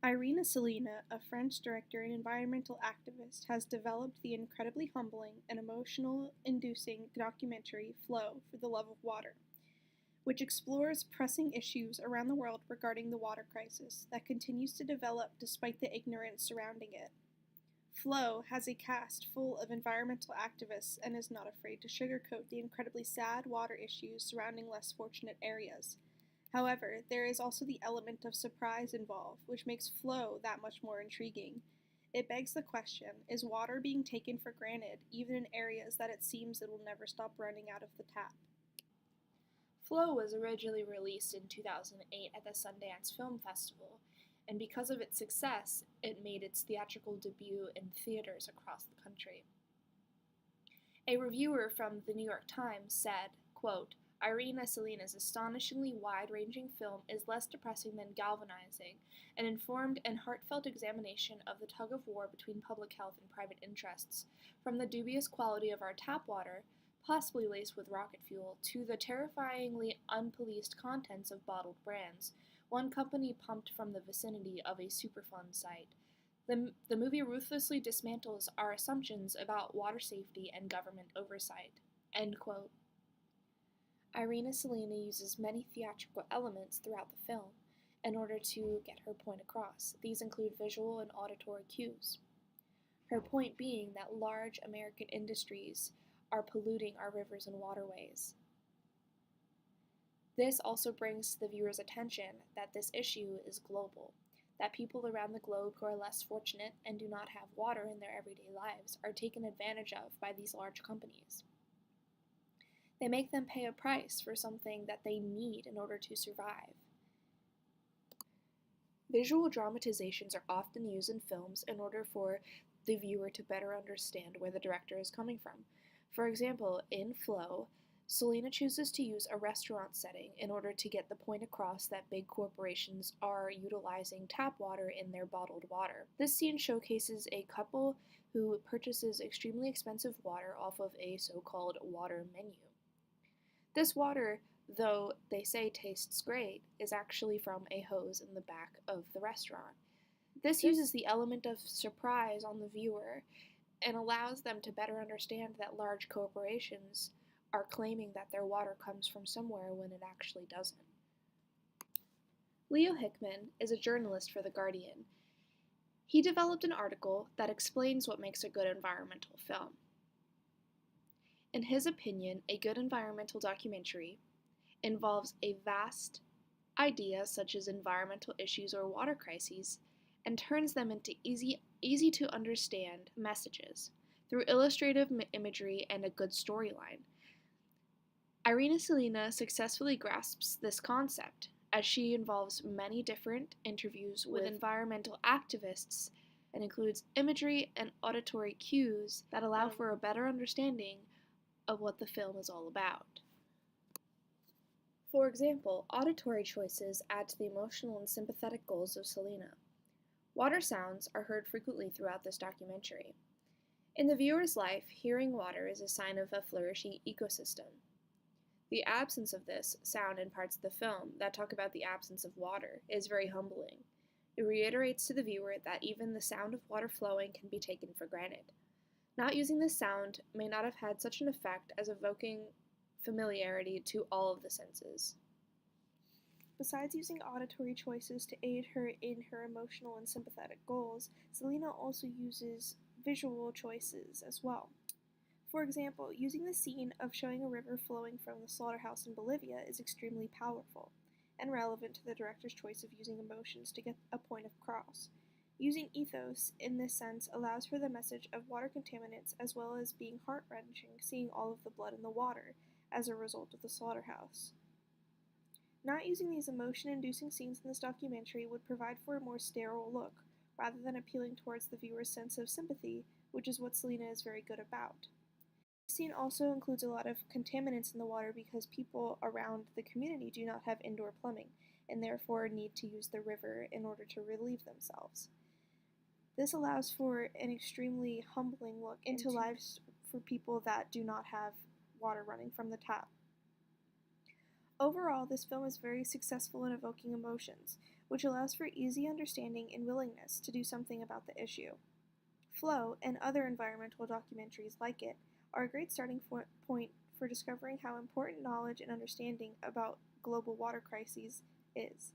Irina Selena, a French director and environmental activist, has developed the incredibly humbling and emotional-inducing documentary Flow for the Love of Water, which explores pressing issues around the world regarding the water crisis that continues to develop despite the ignorance surrounding it. Flow has a cast full of environmental activists and is not afraid to sugarcoat the incredibly sad water issues surrounding less fortunate areas. However, there is also the element of surprise involved, which makes Flow that much more intriguing. It begs the question, is water being taken for granted, even in areas that it seems it will never stop running out of the tap? Flow was originally released in 2008 at the Sundance Film Festival, and because of its success, it made its theatrical debut in theaters across the country. A reviewer from the New York Times said, quote, Irina Selena's astonishingly wide-ranging film is less depressing than galvanizing, an informed and heartfelt examination of the tug-of-war between public health and private interests, from the dubious quality of our tap water, possibly laced with rocket fuel, to the terrifyingly unpoliced contents of bottled brands, one company pumped from the vicinity of a Superfund site. The movie ruthlessly dismantles our assumptions about water safety and government oversight. End quote. Irina Selena uses many theatrical elements throughout the film in order to get her point across. These include visual and auditory cues. Her point being that large American industries are polluting our rivers and waterways. This also brings to the viewer's attention that this issue is global, that people around the globe who are less fortunate and do not have water in their everyday lives are taken advantage of by these large companies. They make them pay a price for something that they need in order to survive. Visual dramatizations are often used in films in order for the viewer to better understand where the director is coming from. For example, in Flow, Selena chooses to use a restaurant setting in order to get the point across that big corporations are utilizing tap water in their bottled water. This scene showcases a couple who purchases extremely expensive water off of a so-called water menu. This water, though they say tastes great, is actually from a hose in the back of the restaurant. This uses the element of surprise on the viewer and allows them to better understand that large corporations are claiming that their water comes from somewhere when it actually doesn't. Leo Hickman is a journalist for The Guardian. He developed an article that explains what makes a good environmental film. In his opinion, a good environmental documentary involves a vast idea such as environmental issues or water crises and turns them into easy to understand messages through illustrative imagery and a good storyline. Irina Selena successfully grasps this concept as she involves many different interviews with environmental activists and includes imagery and auditory cues that allow for a better understanding of what the film is all about. For example, auditory choices add to the emotional and sympathetic goals of Selena. Water sounds are heard frequently throughout this documentary. In the viewer's life, hearing water is a sign of a flourishing ecosystem. The absence of this sound in parts of the film that talk about the absence of water is very humbling. It reiterates to the viewer that even the sound of water flowing can be taken for granted. Not using this sound may not have had such an effect as evoking familiarity to all of the senses. Besides using auditory choices to aid her in her emotional and sympathetic goals, Selena also uses visual choices as well. For example, using the scene of showing a river flowing from the slaughterhouse in Bolivia is extremely powerful and relevant to the director's choice of using emotions to get a point across. Using ethos in this sense allows for the message of water contaminants as well as being heart-wrenching seeing all of the blood in the water as a result of the slaughterhouse. Not using these emotion-inducing scenes in this documentary would provide for a more sterile look, rather than appealing towards the viewer's sense of sympathy, which is what Selena is very good about. The scene also includes a lot of contaminants in the water because people around the community do not have indoor plumbing, and therefore need to use the river in order to relieve themselves. This allows for an extremely humbling look into lives for people that do not have water running from the tap. Overall, this film is very successful in evoking emotions, which allows for easy understanding and willingness to do something about the issue. Flow and other environmental documentaries like it are a great starting point for discovering how important knowledge and understanding about global water crises is.